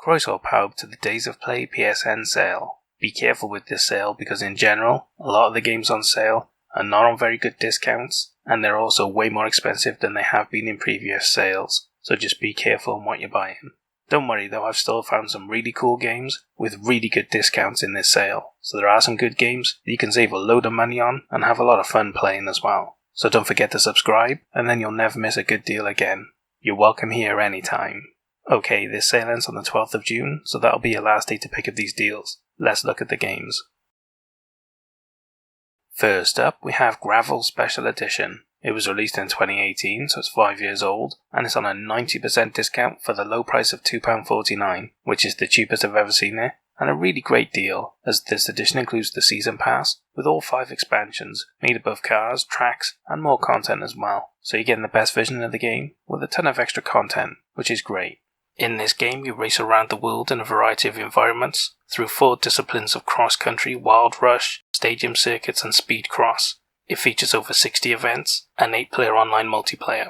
Croeso pawb to the Days of Play PSN sale. Be careful with this sale because in general, a lot of the games on sale are not on very good discounts, and they're also way more expensive than they have been in previous sales, so just be careful on what you're buying. Don't worry though, I've still found some really cool games with really good discounts in this sale, so there are some good games that you can save a load of money on and have a lot of fun playing as well. So don't forget to subscribe, and then you'll never miss a good deal again. You're welcome here anytime. Okay, this sale ends on the 12th of June, so that'll be your last day to pick up these deals. Let's look at the games. First up, we have Gravel Special Edition. It was released in 2018, so it's 5 years old, and it's on a 90% discount for the low price of £2.49, which is the cheapest I've ever seen it, and a really great deal, as this edition includes the Season Pass, with all 5 expansions, made up of cars, tracks, and more content as well. So you're getting the best version of the game, with a ton of extra content, which is great. In this game, you race around the world in a variety of environments, through 4 disciplines of cross-country, wild rush, stadium circuits, and speed cross. It features over 60 events, and 8-player online multiplayer.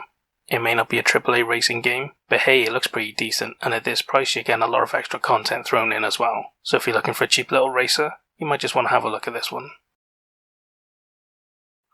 It may not be a AAA racing game, but hey, it looks pretty decent, and at this price you're getting a lot of extra content thrown in as well. So if you're looking for a cheap little racer, you might just want to have a look at this one.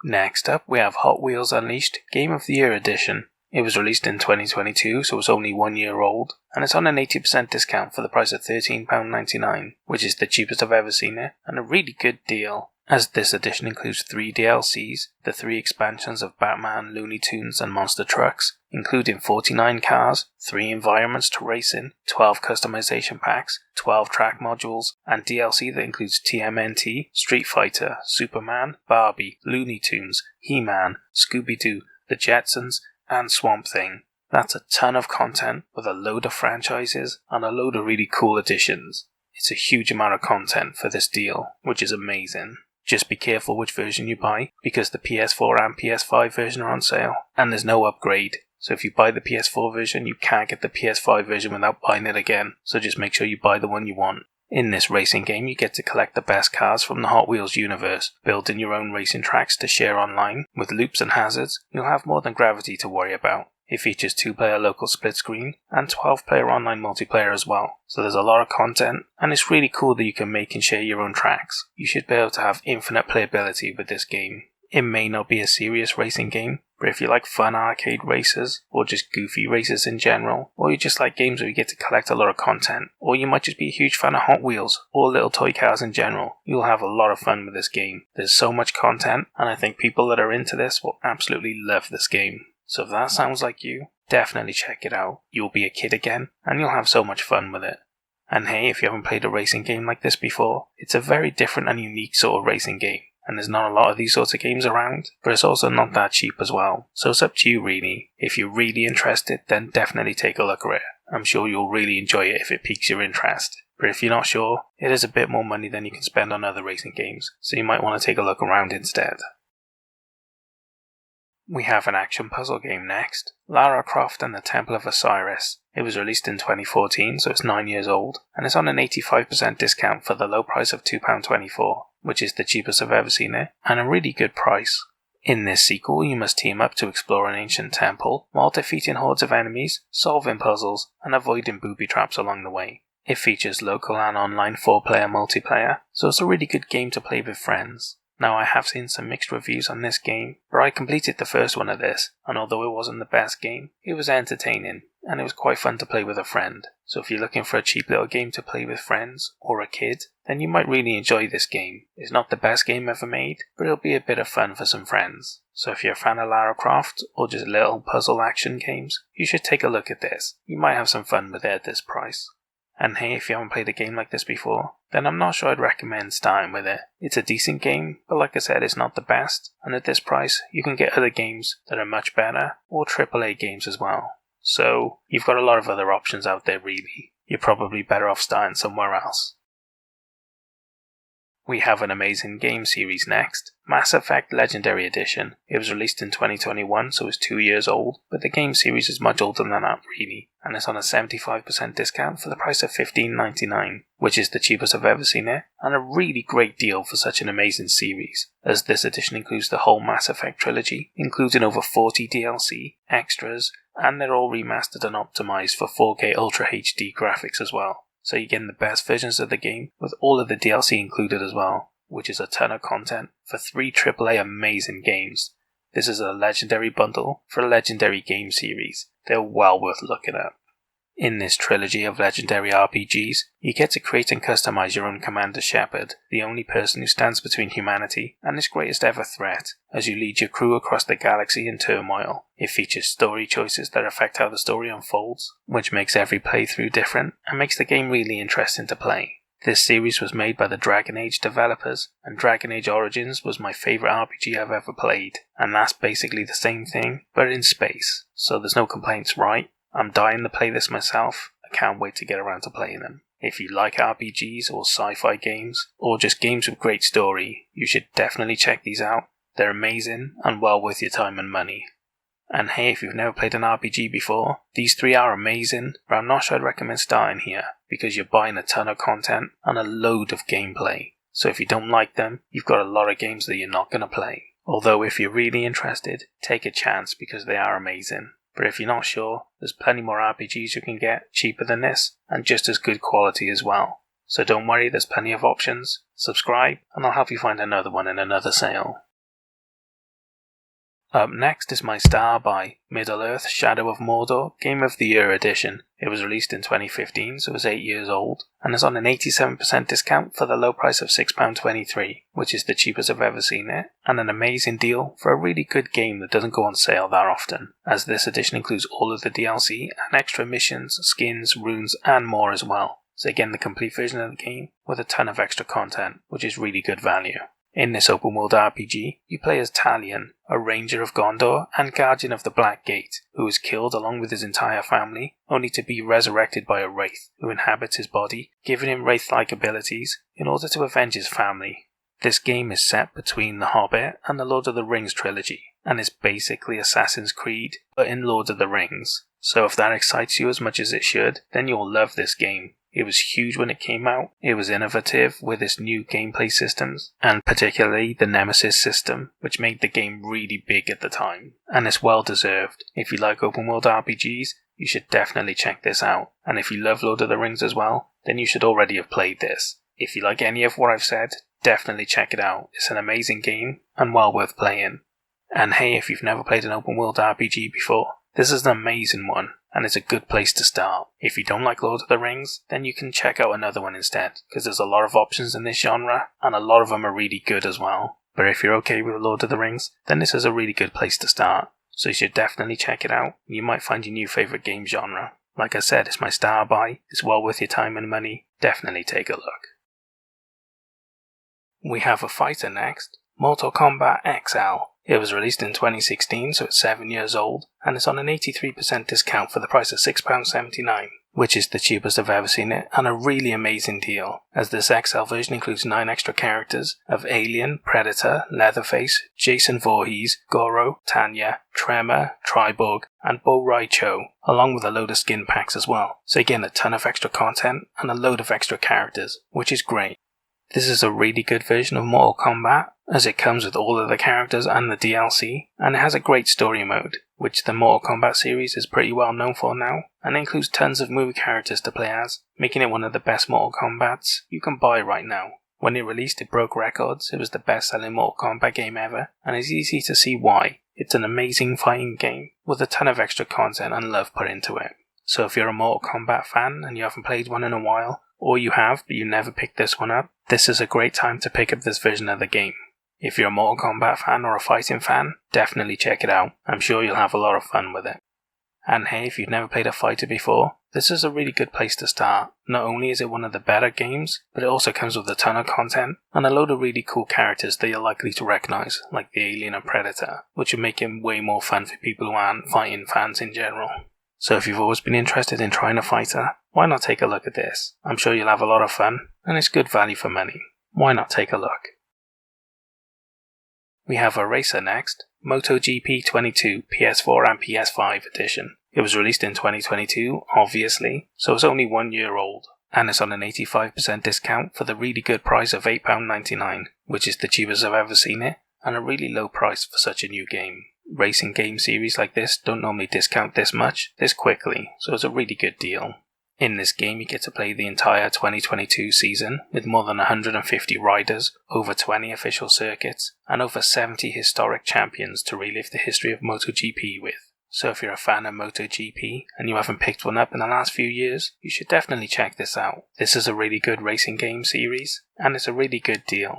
Next up, we have Hot Wheels Unleashed Game of the Year Edition. It was released in 2022, so it's only 1 year old, and it's on an 80% discount for the price of £13.99, which is the cheapest I've ever seen it, and a really good deal, as this edition includes 3 DLCs, the 3 expansions of Batman, Looney Tunes and Monster Trucks, including 49 cars, 3 environments to race in, 12 customization packs, 12 track modules, and DLC that includes TMNT, Street Fighter, Superman, Barbie, Looney Tunes, He-Man, Scooby-Doo, The Jetsons, and Swamp Thing. That's a ton of content with a load of franchises and a load of really cool additions. It's a huge amount of content for this deal, which is amazing. Just be careful which version you buy, because the PS4 and PS5 version are on sale, and there's no upgrade. So if you buy the PS4 version, you can't get the PS5 version without buying it again, so just make sure you buy the one you want. In this racing game, you get to collect the best cars from the Hot Wheels universe, build in your own racing tracks to share online. With loops and hazards, you'll have more than gravity to worry about. It features 2-player local split screen and 12-player online multiplayer as well, so there's a lot of content, and it's really cool that you can make and share your own tracks. You should be able to have infinite playability with this game. It may not be a serious racing game, but if you like fun arcade races, or just goofy races in general, or you just like games where you get to collect a lot of content, or you might just be a huge fan of Hot Wheels, or little toy cars in general, you'll have a lot of fun with this game. There's so much content, and I think people that are into this will absolutely love this game. So if that sounds like you, definitely check it out. You'll be a kid again, and you'll have so much fun with it. And hey, if you haven't played a racing game like this before, it's a very different and unique sort of racing game. And there's not a lot of these sorts of games around, but it's also not that cheap as well. So it's up to you really. If you're really interested, then definitely take a look at it. I'm sure you'll really enjoy it if it piques your interest. But if you're not sure, it is a bit more money than you can spend on other racing games, so you might want to take a look around instead. We have an action puzzle game next, Lara Croft and the Temple of Osiris. It was released in 2014, so it's 9 years old, and it's on an 85% discount for the low price of £2.24, which is the cheapest I've ever seen it, and a really good price. In this sequel, you must team up to explore an ancient temple, while defeating hordes of enemies, solving puzzles, and avoiding booby traps along the way. It features local and online 4-player multiplayer, so it's a really good game to play with friends. Now I have seen some mixed reviews on this game, but I completed the first one of this, and although it wasn't the best game, it was entertaining, and it was quite fun to play with a friend. So if you're looking for a cheap little game to play with friends, or a kid, then you might really enjoy this game. It's not the best game ever made, but it'll be a bit of fun for some friends. So if you're a fan of Lara Croft, or just little puzzle action games, you should take a look at this. You might have some fun with it at this price. And hey, if you haven't played a game like this before, then I'm not sure I'd recommend starting with it. It's a decent game, but like I said, it's not the best, and at this price, you can get other games that are much better, or AAA games as well. So, you've got a lot of other options out there really. You're probably better off starting somewhere else. We have an amazing game series next, Mass Effect Legendary Edition. It was released in 2021, so it's 2 years old, but the game series is much older than that really, and it's on a 75% discount for the price of $15.99, which is the cheapest I've ever seen it, and a really great deal for such an amazing series, as this edition includes the whole Mass Effect trilogy, including over 40 DLC, extras, and they're all remastered and optimized for 4K Ultra HD graphics as well. so you're getting the best versions of the game with all of the DLC included as well, which is a ton of content for 3 AAA amazing games. This is a legendary bundle for a legendary game series. They're well worth looking at. In this trilogy of legendary RPGs, you get to create and customize your own Commander Shepard, the only person who stands between humanity and its greatest ever threat, as you lead your crew across the galaxy in turmoil. It features story choices that affect how the story unfolds, which makes every playthrough different and makes the game really interesting to play. This series was made by the Dragon Age developers, and Dragon Age Origins was my favourite RPG I've ever played, and that's basically the same thing, but in space, so there's no complaints, right? I'm dying to play this myself. I can't wait to get around to playing them. If you like RPGs or sci-fi games, or just games with great story, you should definitely check these out. They're amazing and well worth your time and money. And hey, if you've never played an RPG before, these 3 are amazing, but I'm not sure I'd recommend starting here, because you're buying a ton of content and a load of gameplay. So if you don't like them, you've got a lot of games that you're not going to play. Although if you're really interested, take a chance because they are amazing. But if you're not sure, there's plenty more RPGs you can get cheaper than this, and just as good quality as well. So don't worry, there's plenty of options. Subscribe, and I'll help you find another one in another sale. Up next is my star by Middle-earth: Shadow of Mordor Game of the Year Edition. It was released in 2015, so it was 8 years old, and is on an 87% discount for the low price of £6.23, which is the cheapest I've ever seen it, and an amazing deal for a really good game that doesn't go on sale that often, as this edition includes all of the DLC and extra missions, skins, runes, and more as well. So again, the complete version of the game with a ton of extra content, which is really good value. In this open world RPG, you play as Talion, a ranger of Gondor and guardian of the Black Gate, who is killed along with his entire family, only to be resurrected by a wraith who inhabits his body, giving him wraith-like abilities in order to avenge his family. This game is set between The Hobbit and the Lord of the Rings trilogy, and is basically Assassin's Creed, but in Lord of the Rings. So if that excites you as much as it should, then you'll love this game. It was huge when it came out, it was innovative with its new gameplay systems, and particularly the Nemesis system, which made the game really big at the time, and it's well deserved. If you like open world RPGs, you should definitely check this out, and if you love Lord of the Rings as well, then you should already have played this. If you like any of what I've said, definitely check it out. It's an amazing game, and well worth playing. And hey, if you've never played an open world RPG before, this is an amazing one, and it's a good place to start. If you don't like Lord of the Rings, then you can check out another one instead, because there's a lot of options in this genre, and a lot of them are really good as well. But if you're okay with Lord of the Rings, then this is a really good place to start. So you should definitely check it out, and you might find your new favourite game genre. Like I said, it's my star buy, it's well worth your time and money, definitely take a look. We have a fighter next, Mortal Kombat XL. It was released in 2016, so it's 7 years old, and it's on an 83% discount for the price of £6.79, which is the cheapest I've ever seen it, and a really amazing deal, as this XL version includes 9 extra characters of Alien, Predator, Leatherface, Jason Voorhees, Goro, Tanya, Tremor, Triborg, and Bo Rai Cho, along with a load of skin packs as well. So again, a ton of extra content, and a load of extra characters, which is great. This is a really good version of Mortal Kombat, as it comes with all of the characters and the DLC, and it has a great story mode, which the Mortal Kombat series is pretty well known for now, and it includes tons of movie characters to play as, making it one of the best Mortal Kombats you can buy right now. When it released, it broke records, it was the best-selling Mortal Kombat game ever, and it's easy to see why. It's an amazing fighting game, with a ton of extra content and love put into it. So if you're a Mortal Kombat fan and you haven't played one in a while, or you have but you never picked this one up, this is a great time to pick up this version of the game. If you're a Mortal Kombat fan or a fighting fan, definitely check it out. I'm sure you'll have a lot of fun with it. And hey, if you've never played a fighter before, this is a really good place to start. Not only is it one of the better games, but it also comes with a ton of content and a load of really cool characters that you're likely to recognize, like the Alien and Predator, which will make it way more fun for people who aren't fighting fans in general. So if you've always been interested in trying a fighter, why not take a look at this? I'm sure you'll have a lot of fun, and it's good value for money. Why not take a look? We have a racer next, MotoGP 22 PS4 and PS5 edition. It was released in 2022, obviously, so it's only 1 year old, and it's on an 85% discount for the really good price of £8.99, which is the cheapest I've ever seen it, and a really low price for such a new game. Racing game series like this don't normally discount this much, this quickly, so it's a really good deal. In this game you get to play the entire 2022 season with more than 150 riders, over 20 official circuits, and over 70 historic champions to relive the history of MotoGP with. So if you're a fan of MotoGP and you haven't picked one up in the last few years, you should definitely check this out. This is a really good racing game series, and it's a really good deal.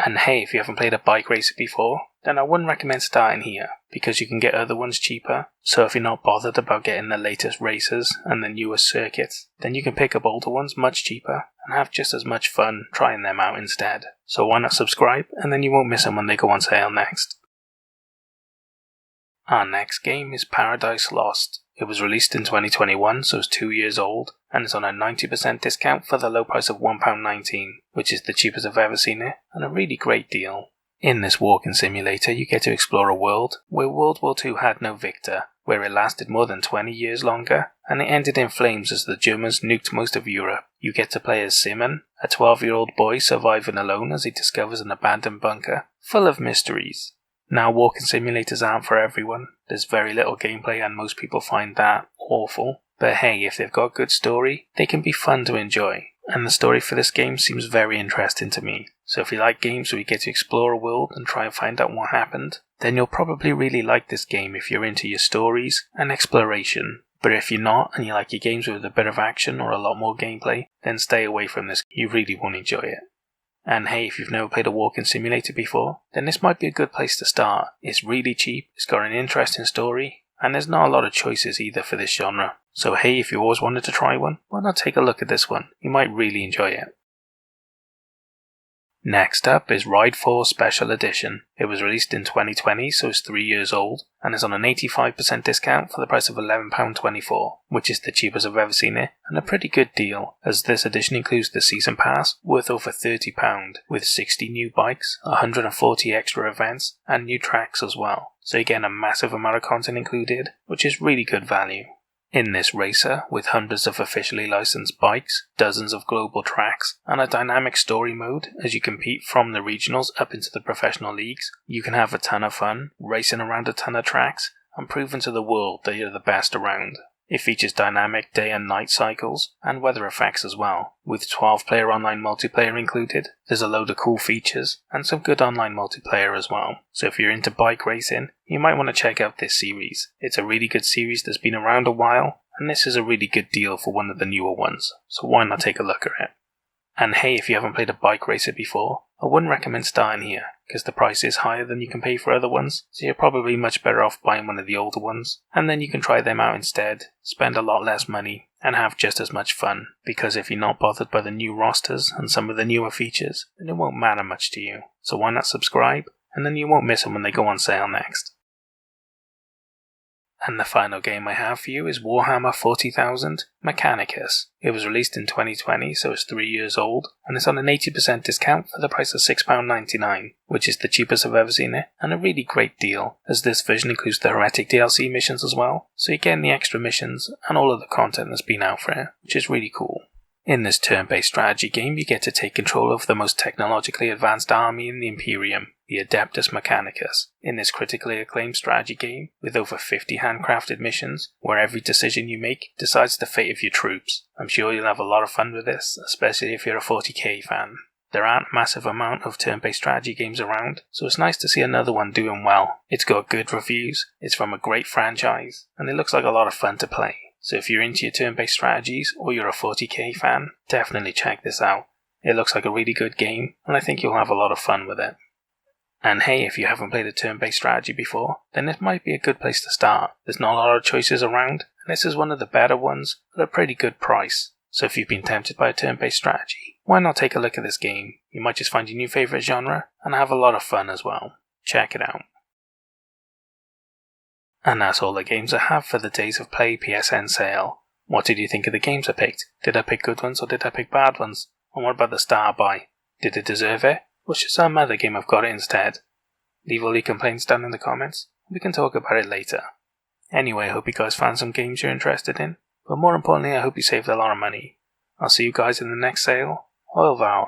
And hey, if you haven't played a bike racer before, then I wouldn't recommend starting here, because you can get other ones cheaper. So if you're not bothered about getting the latest racers and the newest circuits, then you can pick up older ones much cheaper and have just as much fun trying them out instead. So why not subscribe, and then you won't miss them when they go on sale next. Our next game is Paradise Lost. It was released in 2021, so it's 2 years old, and it's on a 90% discount for the low price of £1.19, which is the cheapest I've ever seen it, and a really great deal. In this walking simulator, you get to explore a world where World War II had no victor, where it lasted more than 20 years longer, and it ended in flames as the Germans nuked most of Europe. You get to play as Simon, a 12-year-old boy surviving alone as he discovers an abandoned bunker full of mysteries. Now, walking simulators aren't for everyone. There's very little gameplay and most people find that awful. But hey, if they've got good story, they can be fun to enjoy. And the story for this game seems very interesting to me. So if you like games where you get to explore a world and try and find out what happened, then you'll probably really like this game if you're into your stories and exploration. But if you're not and you like your games with a bit of action or a lot more gameplay, then stay away from this. You really won't enjoy it. And hey, if you've never played a walking simulator before, then this might be a good place to start. It's really cheap, it's got an interesting story, and there's not a lot of choices either for this genre. So hey, if you always wanted to try one, why not take a look at this one? You might really enjoy it. Next up is Ride 4 Special Edition. It was released in 2020, so it's 3 years old, and is on an 85% discount for the price of £11.24, which is the cheapest I've ever seen it, and a pretty good deal, as this edition includes the Season Pass, worth over £30, with 60 new bikes, 140 extra events, and new tracks as well. So you get a massive amount of content included, which is really good value. In this racer, with hundreds of officially licensed bikes, dozens of global tracks, and a dynamic story mode as you compete from the regionals up into the professional leagues, you can have a ton of fun, racing around a ton of tracks, and proving to the world that you're the best around. It features dynamic day and night cycles, and weather effects as well. With 12-player online multiplayer included, there's a load of cool features, and some good online multiplayer as well. So if you're into bike racing, you might want to check out this series. It's a really good series that's been around a while, and this is a really good deal for one of the newer ones, so why not take a look at it? And hey, if you haven't played a bike racer before, I wouldn't recommend starting here, because the price is higher than you can pay for other ones, so you're probably much better off buying one of the older ones, and then you can try them out instead, spend a lot less money, and have just as much fun, because if you're not bothered by the new rosters and some of the newer features, then it won't matter much to you. So why not subscribe, and then you won't miss them when they go on sale next. And the final game I have for you is Warhammer 40,000 Mechanicus. It was released in 2020, so it's 3 years old, and it's on an 80% discount for the price of £6.99, which is the cheapest I've ever seen it, and a really great deal, as this version includes the Heretic DLC missions as well, so you're getting the extra missions and all of the content that's been out for it, which is really cool. In this turn-based strategy game, you get to take control of the most technologically advanced army in the Imperium, the Adeptus Mechanicus. In this critically acclaimed strategy game, with over 50 handcrafted missions, where every decision you make decides the fate of your troops. I'm sure you'll have a lot of fun with this, especially if you're a 40k fan. There aren't a massive amount of turn-based strategy games around, so it's nice to see another one doing well. It's got good reviews, it's from a great franchise, and it looks like a lot of fun to play. So if you're into your turn-based strategies, or you're a 40k fan, definitely check this out. It looks like a really good game, and I think you'll have a lot of fun with it. And hey, if you haven't played a turn-based strategy before, then this might be a good place to start. There's not a lot of choices around, and this is one of the better ones at a pretty good price. So if you've been tempted by a turn-based strategy, why not take a look at this game? You might just find your new favourite genre, and have a lot of fun as well. Check it out. And that's all the games I have for the Days of Play PSN sale. What did you think of the games I picked? Did I pick good ones or did I pick bad ones? And what about the star buy? Did it deserve it? Or should some other game have got it instead? Leave all your complaints down in the comments. We can talk about it later. Anyway, I hope you guys found some games you're interested in. But more importantly, I hope you saved a lot of money. I'll see you guys in the next sale. Au revoir.